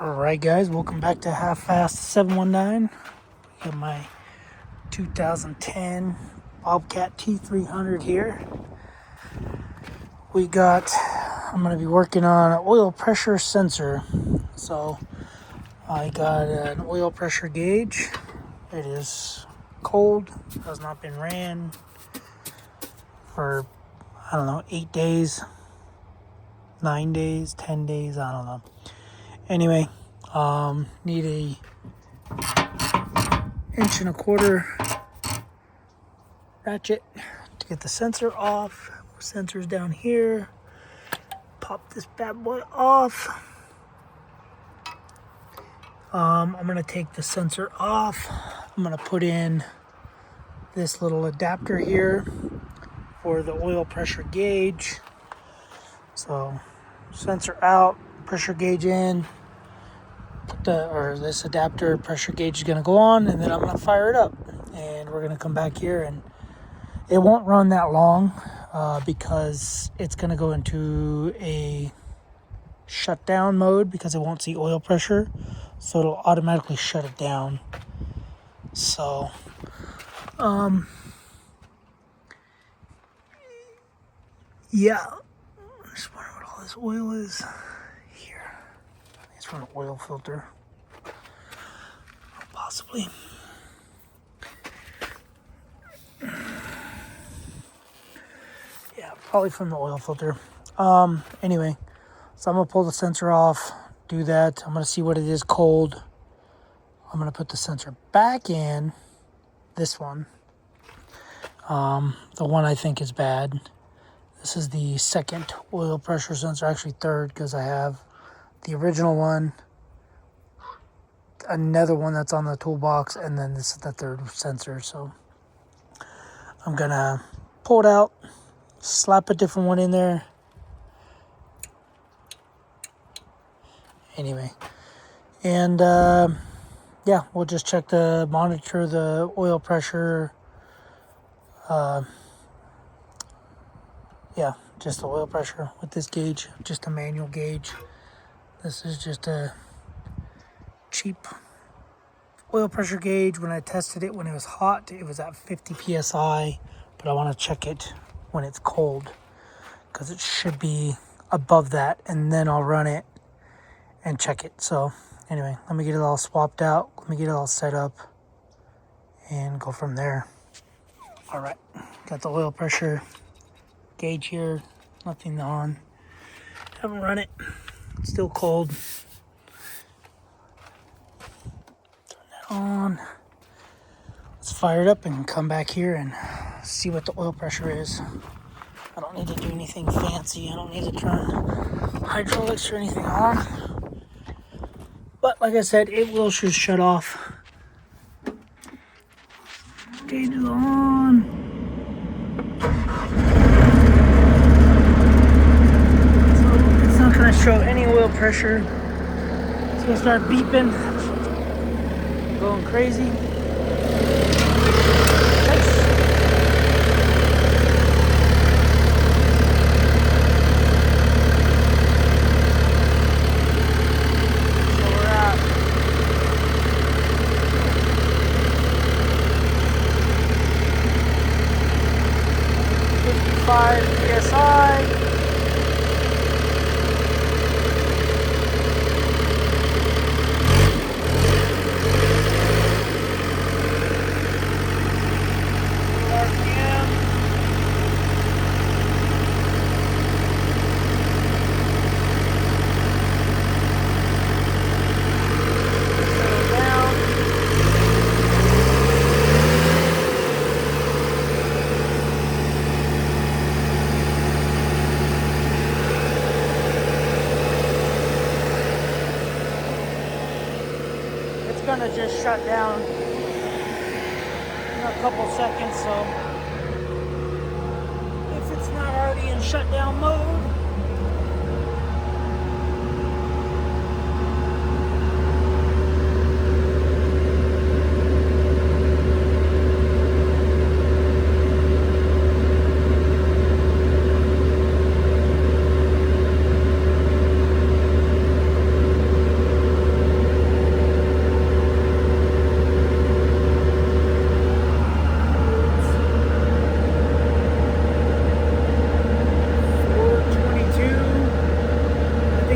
Alright guys, welcome back to Half Fast 719. Got my 2010 Bobcat T300 here. I'm going to be working on an oil pressure sensor. So I got an oil pressure gauge. It is cold, has not been ran for, 8 days, 9 days, 10 days, I don't know. Anyway, need a 1.25 inch ratchet to get the sensor off. Sensor's down here. Pop this bad boy off. I'm gonna take the sensor off. I'm gonna put in this little adapter here for the oil pressure gauge. So sensor out, pressure gauge in. This adapter pressure gauge is gonna go on, and then I'm gonna fire it up. And we're gonna come back here, and it won't run that long because it's gonna go into a shutdown mode because it won't see oil pressure, so it'll automatically shut it down. So yeah, I just wonder what all this oil is here. I think it's from an oil filter, possibly. Yeah, probably from the oil filter. Anyway, so I'm gonna pull the sensor off, do that. I'm gonna see what it is cold. I'm gonna put the sensor back in, this one. The one I think is bad. This is the second oil pressure sensor, actually third, because I have the original one, another one that's on the toolbox, and then this is the third sensor. So I'm gonna pull it out, slap a different one in there. Anyway, and yeah, we'll just monitor the oil pressure. Yeah, just the oil pressure with this gauge, just a manual gauge. This is just a cheap oil pressure gauge. When I tested it when it was hot, it was at 50 psi, but I want to check it when it's cold because it should be above that, and then I'll run it and check it. So anyway, let me get it all swapped out, let me get it all set up, and go from there. All right, got the oil pressure gauge here, nothing on, haven't run it, it's still cold. Turn that on, let's fire it up and come back here and see what the oil pressure is. I don't need to do anything fancy, I don't need to turn hydraulics or anything on, but like I said, it will just shut off. Gauge is on. Going to show any oil pressure. It's going to start beeping, going crazy. Nice. So we're at 55 psi. Gonna just shut down in a couple seconds, so if it's not already in shutdown mode,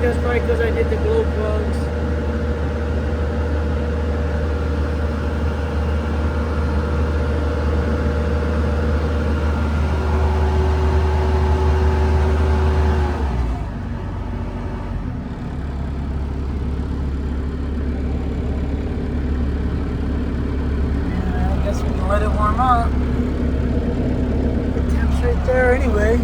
think that's probably because I did the glow plugs. I guess we can let it warm up. The temp's right there anyway.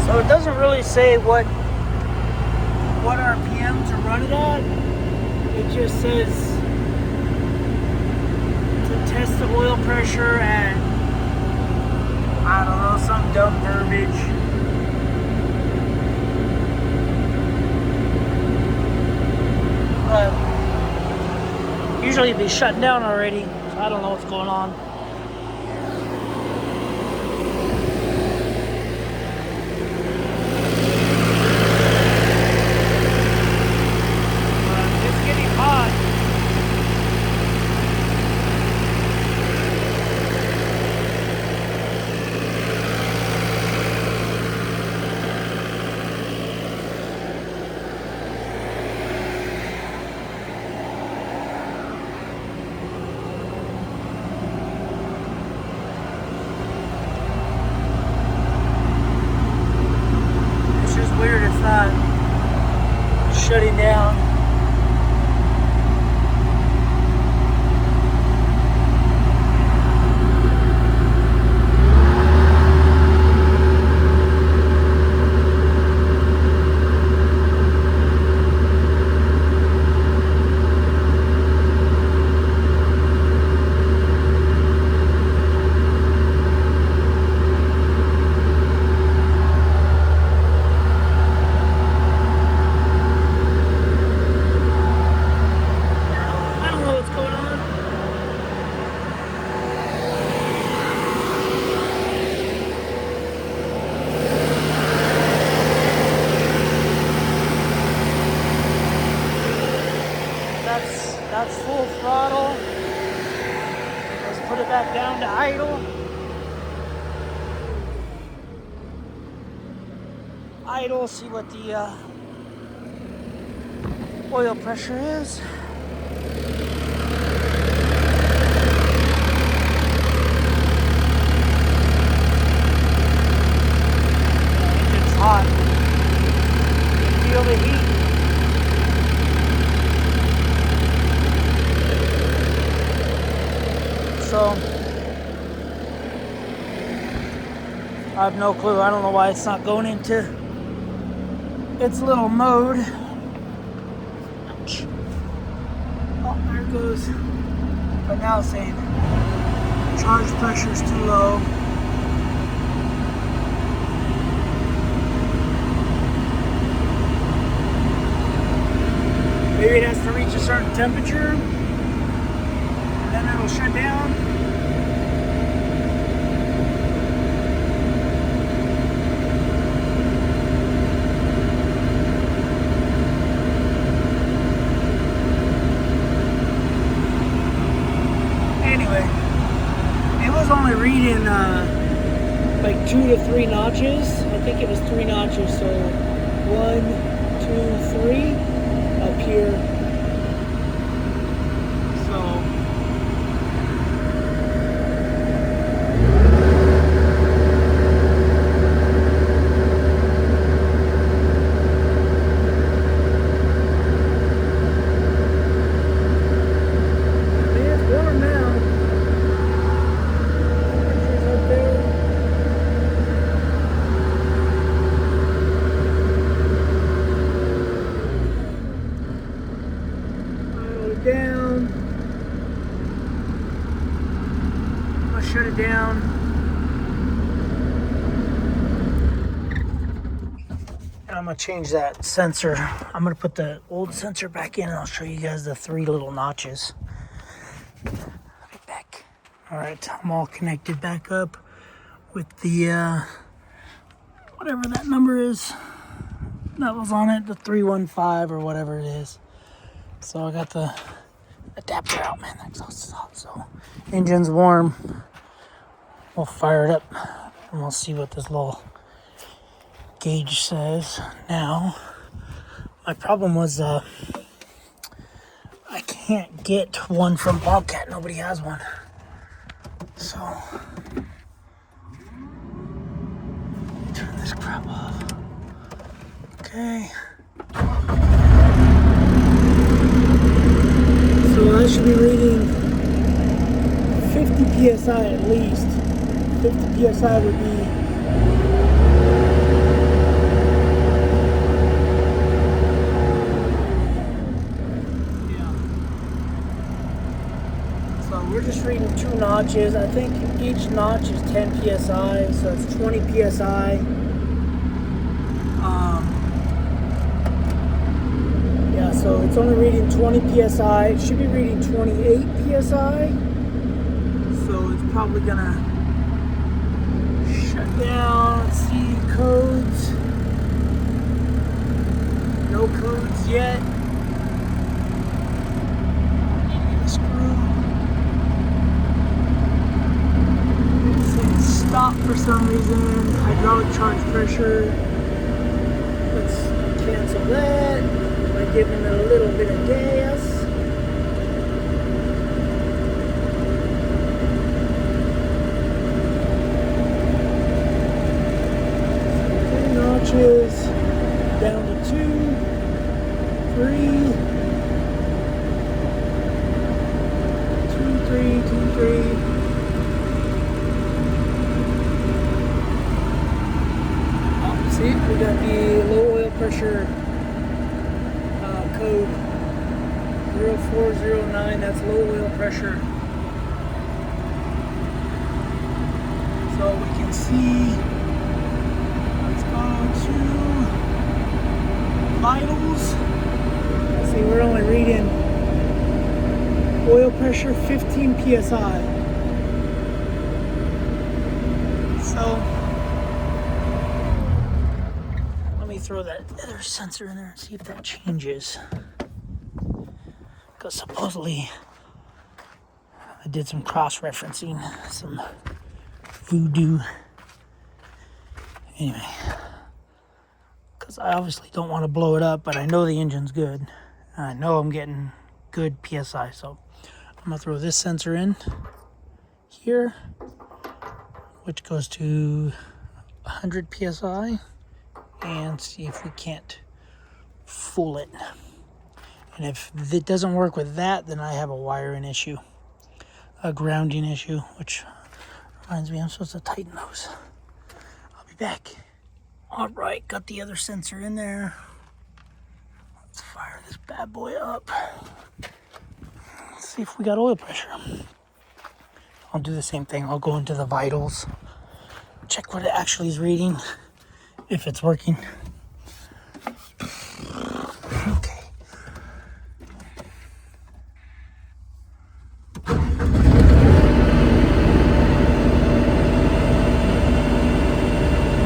So it doesn't really say what RPM to run it at. It just says to test the oil pressure at, I don't know, some dumb verbiage. But usually it'd be shut down already, so I don't know what's going on. Shutting down. That's full throttle. Let's put it back down to idle. Idle, see what the oil pressure is. It's hot. You can feel the heat. So I have no clue. I don't know why it's not going into its little mode. Ouch. Oh, there it goes. But now it's saying charge pressure is too low. Maybe it has to reach a certain temperature, and then it'll shut down. Anyway, it was only reading like 2 to 3 notches. I think it was 3 notches, so 1, 2, 3 up here. So it's warm now. Temperature's up there. Down. I'm gonna shut it down. And I'm gonna change that sensor. I'm gonna put the old sensor back in and I'll show you guys the 3 little notches. Right back. Alright, I'm all connected back up with the whatever that number is that was on it, the 315 or whatever it is. So I got the adapter out, man. That exhaust is hot. So, engine's warm. We'll fire it up and we'll see what this little gauge says. Now, my problem was I can't get one from Bobcat. Nobody has one. So, turn this crap off. Okay. So I should be reading 50 psi at least. 50 psi would be we're just reading 2 notches. I think each notch is 10 psi, so it's 20 psi. Yeah, so it's only reading 20 psi. It should be reading 28 psi. So it's probably gonna shut down. Let's see, codes. No codes yet. Stop for some reason. Hydraulic charge pressure. Let's cancel that by giving it a little bit of gas. 3 notches down to 2, 3, 2, 3, 2, 3. See, we got the low oil pressure code 0409. That's low oil pressure. So we can see. Let's go to vitals. See, we're only reading oil pressure 15 psi. So throw that other sensor in there and see if that changes, because supposedly I did some cross-referencing, some voodoo anyway, because I obviously don't want to blow it up, but I know the engine's good. I know I'm getting good psi, so I'm gonna throw this sensor in here, which goes to 100 psi, and see if we can't fool it. And if it doesn't work with that, then I have a wiring issue, a grounding issue, which reminds me I'm supposed to tighten those. I'll be back. All right, got the other sensor in there. Let's fire this bad boy up. Let's see if we got oil pressure. I'll do the same thing. I'll go into the vitals, check what it actually is reading, if it's working. Okay.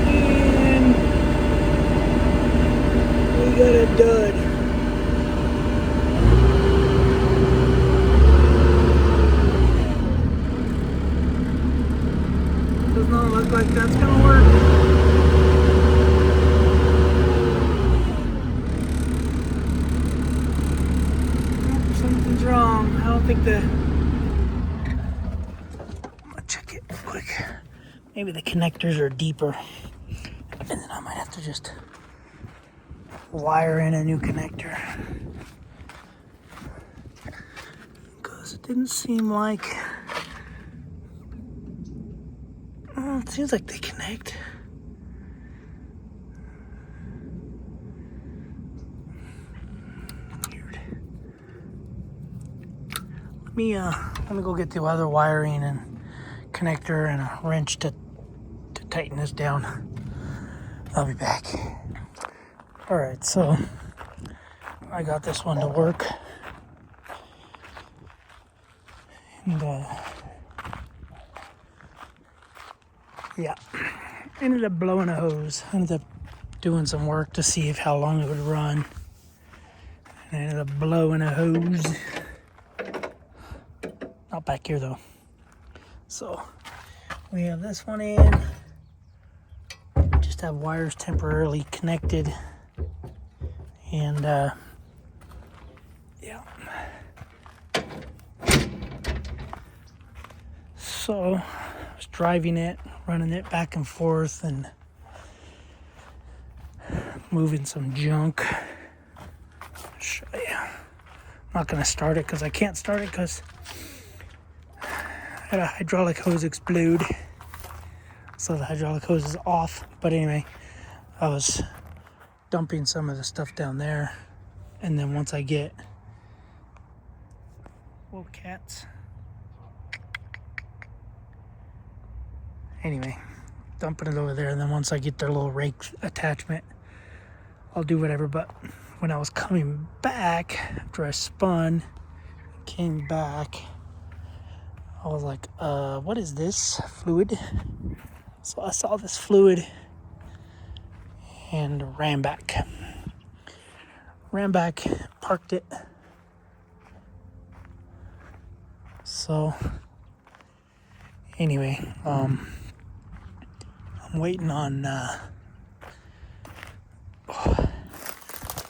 And we got a dud. Does not look like that's gonna work. Something's wrong. I don't think I'm gonna check it quick. Maybe the connectors are deeper, and then I might have to just wire in a new connector, because it didn't seem like. Well, it seems like they connect. Let me go get the other wiring and connector and a wrench to tighten this down. I'll be back. All right, so I got this one to work. And yeah, ended up blowing a hose. Ended up doing some work to see how long it would run. And I ended up blowing a hose. Not back here though. So we have this one in. We just have wires temporarily connected. And yeah. So I was driving it, running it back and forth and moving some junk. I'll show you. I'm not gonna start it because I can't start it because I had a hydraulic hose explode. So the hydraulic hose is off. But anyway, I was dumping some of the stuff down there. And then once I get Bobcats. Anyway, dumping it over there, and then once I get their little rake attachment, I'll do whatever. But when I was coming back, after I spun, came back, I was like, what is this fluid? So I saw this fluid and ran back. Parked it. So anyway, I'm waiting on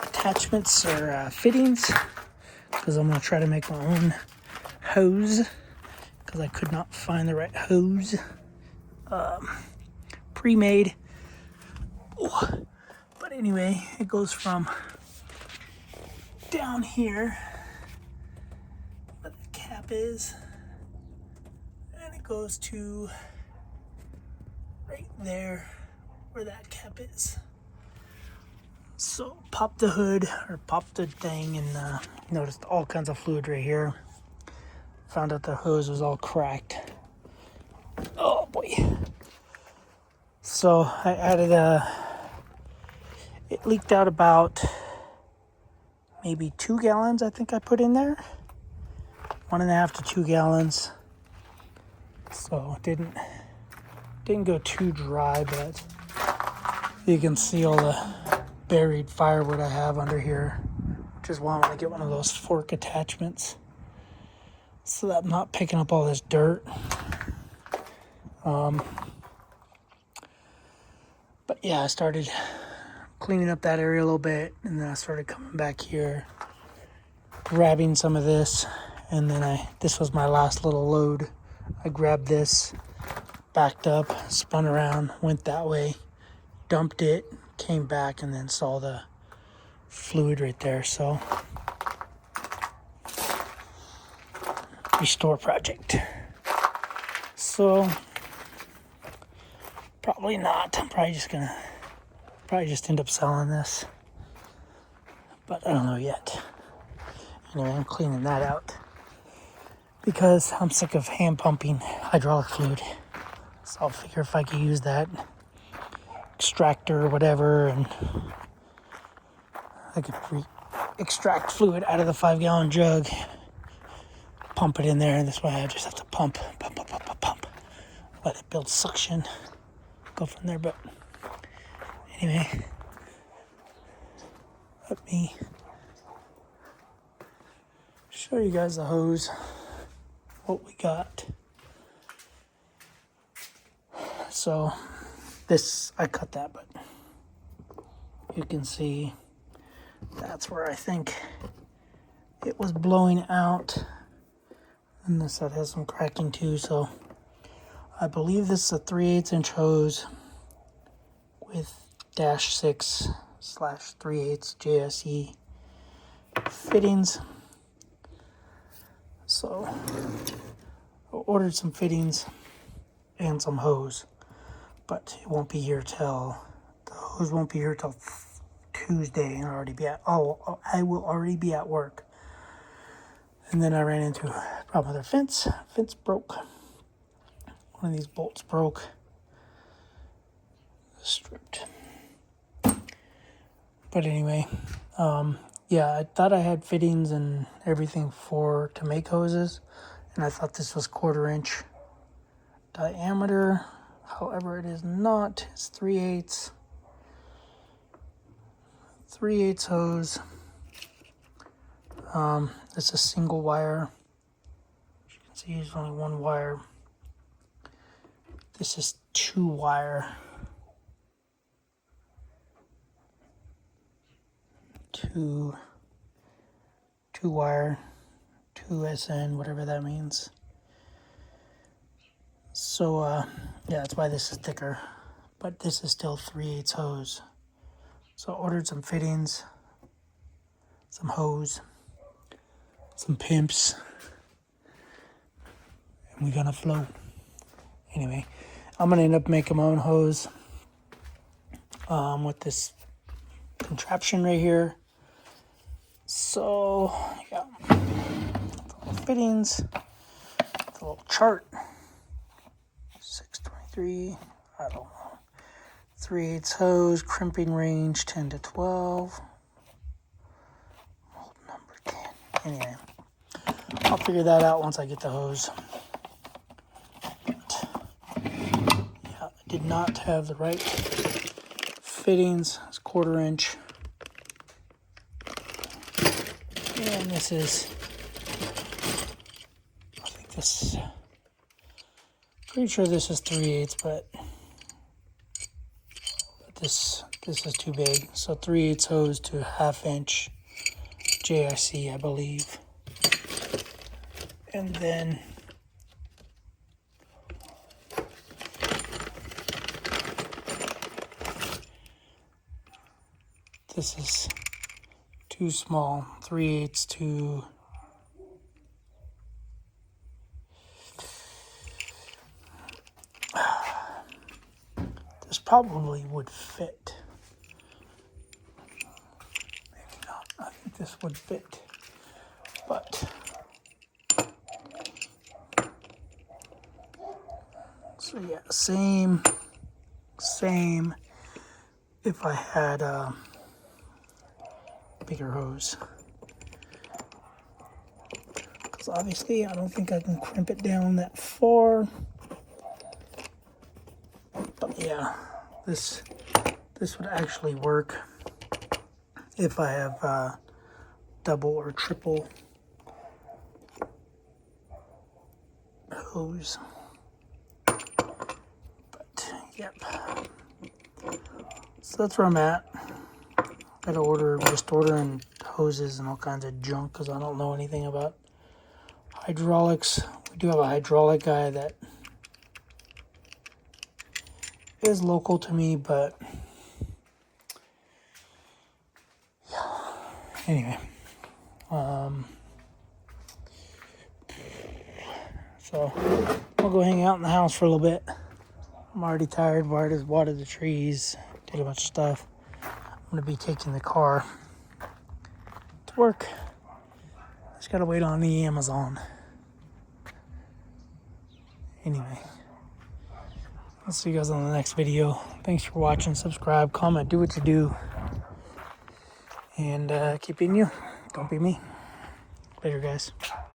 attachments or fittings because I'm going to try to make my own hose because I could not find the right hose pre-made. But anyway, it goes from down here where the cap is, and it goes to right there where that cap is. So pop the hood or pop the thing and noticed all kinds of fluid right here. Found out the hose was all cracked. Oh boy. So I added it leaked out about maybe 2 gallons, I think I put in there. 1.5 to 2 gallons. So it didn't go too dry, but you can see all the buried firewood I have under here, which is why I'm gonna get one of those fork attachments so that I'm not picking up all this dirt. But yeah, I started cleaning up that area a little bit, and then I started coming back here, grabbing some of this, and then this was my last little load. I grabbed this, backed up, spun around, went that way, dumped it, came back, and then saw the fluid right there. So restore project. So probably not. I'm probably just end up selling this, but I don't know yet. Anyway, I'm cleaning that out because I'm sick of hand pumping hydraulic fluid. So I'll figure if I could use that extractor or whatever, and I could extract fluid out of the 5-gallon jug, pump it in there, and this way I just have to pump, let it build suction, go from there. But anyway, let me show you guys the hose, what we got. So this, I cut that, but you can see that's where I think it was blowing out. And this side has some cracking too, so I believe this is a 3/8 inch hose with -6/3/8 JSE fittings. So I ordered some fittings and some hose, but it won't be here till, the hose won't be here till Tuesday, and I will already be at work. And then I ran into a problem with their fence broke. One of these bolts broke, stripped. But anyway, yeah, I thought I had fittings and everything to make hoses, and I thought this was 1/4 inch diameter. However, it is not. It's 3/8 hose. It's a single wire. As you can See, there's only one wire. This is 2 wire. 2 wire, 2 SN, whatever that means. So, yeah, that's why this is thicker. But this is still 3/8 hose. So I ordered some fittings, some hose, some pimps, and we're gonna flow. Anyway, I'm gonna end up making my own hose with this contraption right here. So, yeah, the little fittings, the little chart, 623, I don't know, 3/8 hose, crimping range 10 to 12, mold number 10. Anyway, I'll figure that out once I get the hose. But, yeah, I did not have the right fittings. It's 1/4 inch. And this is, I think this, pretty sure this is 3/8, but this is too big. So 3/8 hose to 1/2 inch JIC, I believe. And then this is too small, 3/8 to this probably would fit. Maybe not. I think this would fit. But so yeah, same if I had a bigger hose. Because obviously I don't think I can crimp it down that far. But yeah, this would actually work if I have double or triple hose. But yep. So that's where I'm at. Gotta just ordering hoses and all kinds of junk because I don't know anything about hydraulics. We do have a hydraulic guy that is local to me, but yeah. Anyway, so I'll go hang out in the house for a little bit. I'm already tired. Watered the trees, did a bunch of stuff. I'm gonna be taking the car to work. Just gotta wait on the Amazon. Anyway, I'll see you guys on the next video. Thanks for watching. Subscribe, comment, do what you do. And keep being you. Don't be me. Later, guys.